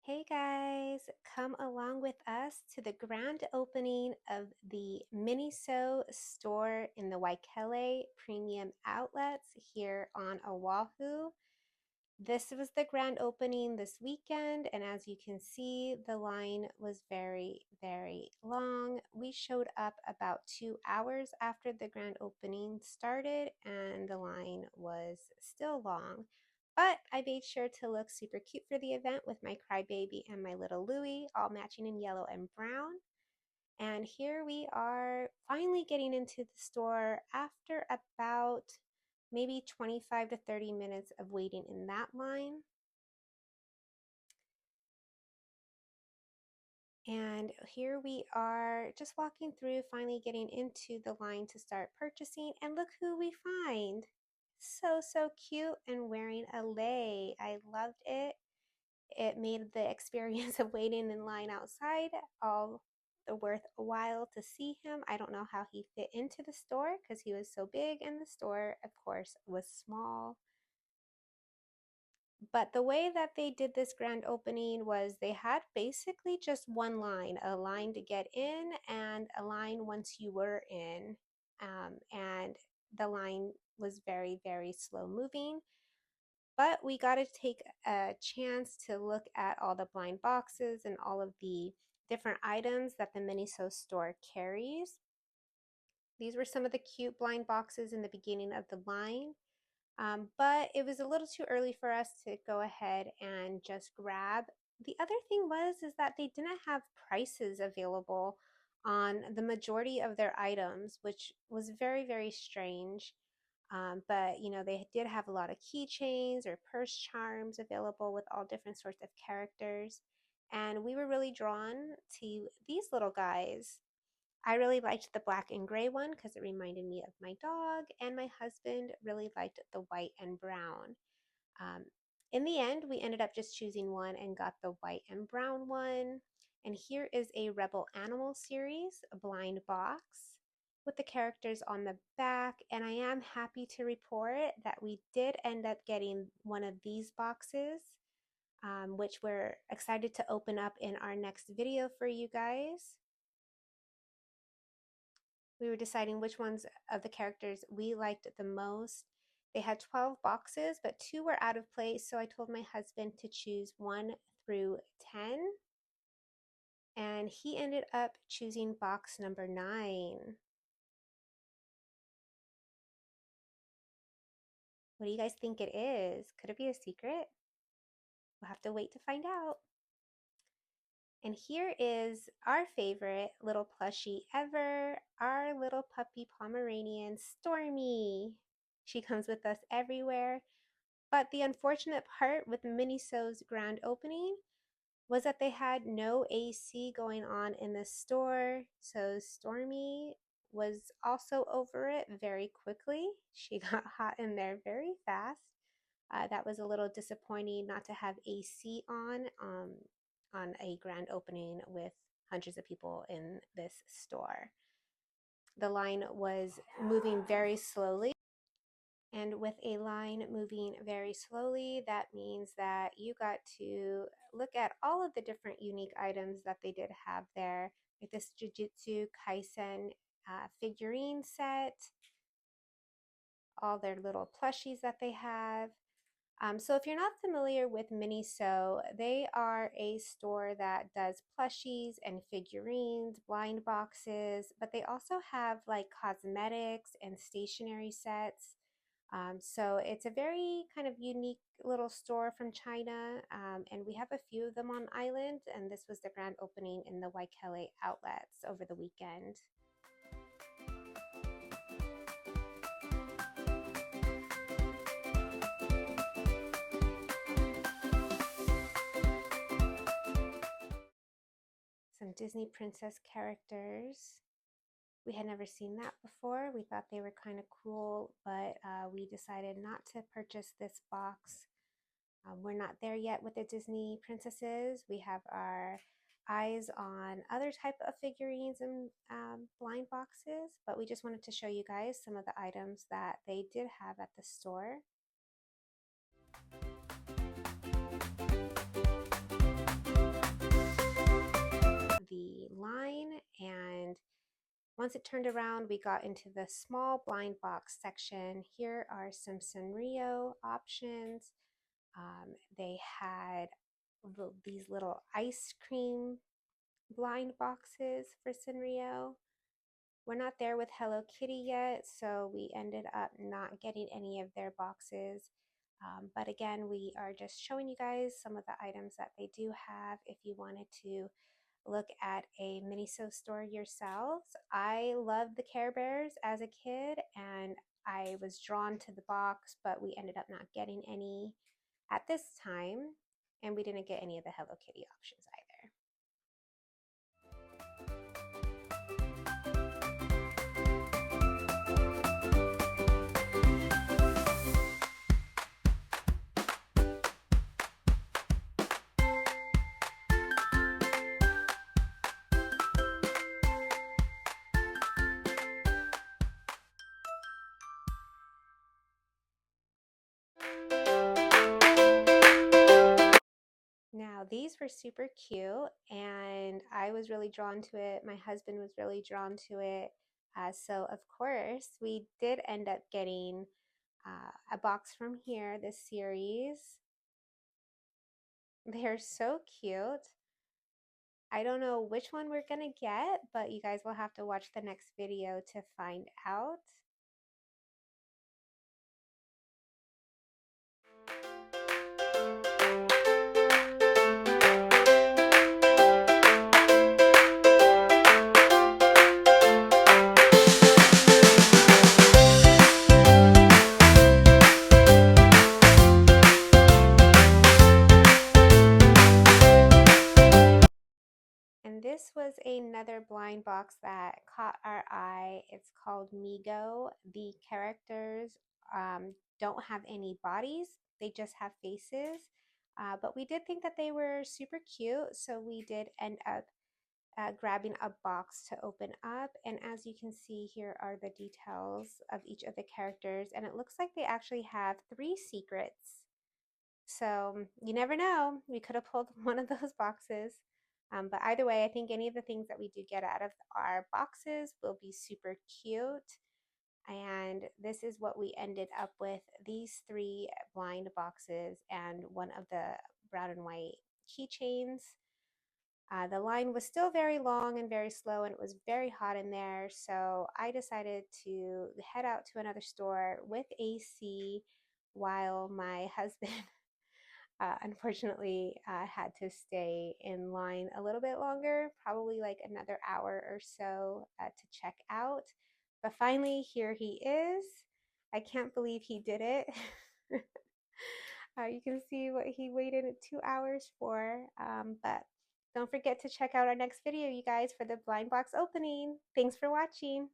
Hey guys, come along with us to the grand opening of the Miniso store in the Waikele Premium Outlets here on Oahu. This was the grand opening this weekend, and as you can see, the line was very, very long. We showed up about 2 hours after the grand opening started, and the line was still long. But I made sure to look super cute for the event with my crybaby and my little Louie, all matching in yellow and brown. And here we are finally getting into the store after about maybe 25 to 30 minutes of waiting in that line. And here we are just walking through, finally getting into the line to start purchasing. And look who we find. So cute and wearing a lei. I loved it. It made the experience of waiting in line outside all worth a while to see him. I don't know how he fit into the store because he was so big, and the store, of course, was small. But the way that they did this grand opening was they had basically just one line, a line to get in and a line once you were in. And the line was very, very slow moving. But we got to take a chance to look at all the blind boxes and all of the different items that the Miniso store carries. These were some of the cute blind boxes in the beginning of the line. But it was a little too early for us to go ahead and just grab. The other thing is that they didn't have prices available on the majority of their items, which was very, very strange. But you know, they did have a lot of keychains or purse charms available with all different sorts of characters. And we were really drawn to these little guys. I really liked the black and gray one because it reminded me of my dog, and my husband really liked the white and brown. Um, in the end, we ended up just choosing one and got the white and brown one. And here is a Rebel Animal series, a blind box with the characters on the back. And I am happy to report that we did end up getting one of these boxes, which we're excited to open up in our next video for you guys. We were deciding which ones of the characters we liked the most. They had 12 boxes, but 2 were out of place, so I told my husband to choose 1 through 10. And he ended up choosing box number 9. What do you guys think it is? Could it be a secret? We'll have to wait to find out. And here is our favorite little plushie ever, our little puppy Pomeranian, Stormy. She comes with us everywhere. But the unfortunate part with Miniso's grand opening was that they had no AC going on in the store. So Stormy was also over it very quickly. She got hot in there very fast. That was a little disappointing not to have AC on a grand opening with hundreds of people in this store. The line was moving very slowly. And with a line moving very slowly, that means that you got to look at all of the different unique items that they did have there, like this Jujutsu Kaisen figurine set, all their little plushies that they have. So if you're not familiar with Miniso, they are a store that does plushies and figurines, blind boxes, but they also have like cosmetics and stationery sets. So it's a very kind of unique little store from China, and we have a few of them on island, and this was the grand opening in the Waikele outlets over the weekend. Some Disney princess characters. We had never seen that before. We thought they were kind of cool, but we decided not to purchase this box. We're not there yet with the Disney princesses. We have our eyes on other type of figurines and blind boxes, but we just wanted to show you guys some of the items that they did have at the store. Once it turned around, we got into the small blind box section. Here are some Sanrio options. They had these little ice cream blind boxes for Sanrio. We're not there with Hello Kitty yet, so we ended up not getting any of their boxes. But again, we are just showing you guys some of the items that they do have if you wanted to look at a Miniso store yourselves. I loved the Care Bears as a kid, and I was drawn to the box, but we ended up not getting any at this time, and we didn't get any of the Hello Kitty options either. Now, these were super cute, and I was really drawn to it. My husband was really drawn to it. So, of course, we did end up getting a box from here, this series. They're so cute. I don't know which one we're going to get, but you guys will have to watch the next video to find out. And this was another blind box that caught our eye. It's called Migo. The characters don't have any bodies, they just have faces. But we did think that they were super cute, so we did end up grabbing a box to open up. And as you can see, here are the details of each of the characters. And it looks like they actually have 3 secrets. So you never know. We could have pulled one of those boxes. But either way, I think any of the things that we do get out of our boxes will be super cute. And this is what we ended up with, these 3 blind boxes and one of the brown and white keychains. The line was still very long and very slow, and it was very hot in there. So I decided to head out to another store with AC while my husband unfortunately had to stay in line a little bit longer, probably like another hour or so to check out. But finally, here he is. I can't believe he did it. You can see what he waited 2 hours for. But don't forget to check out our next video, you guys, for the blind box opening. Thanks for watching.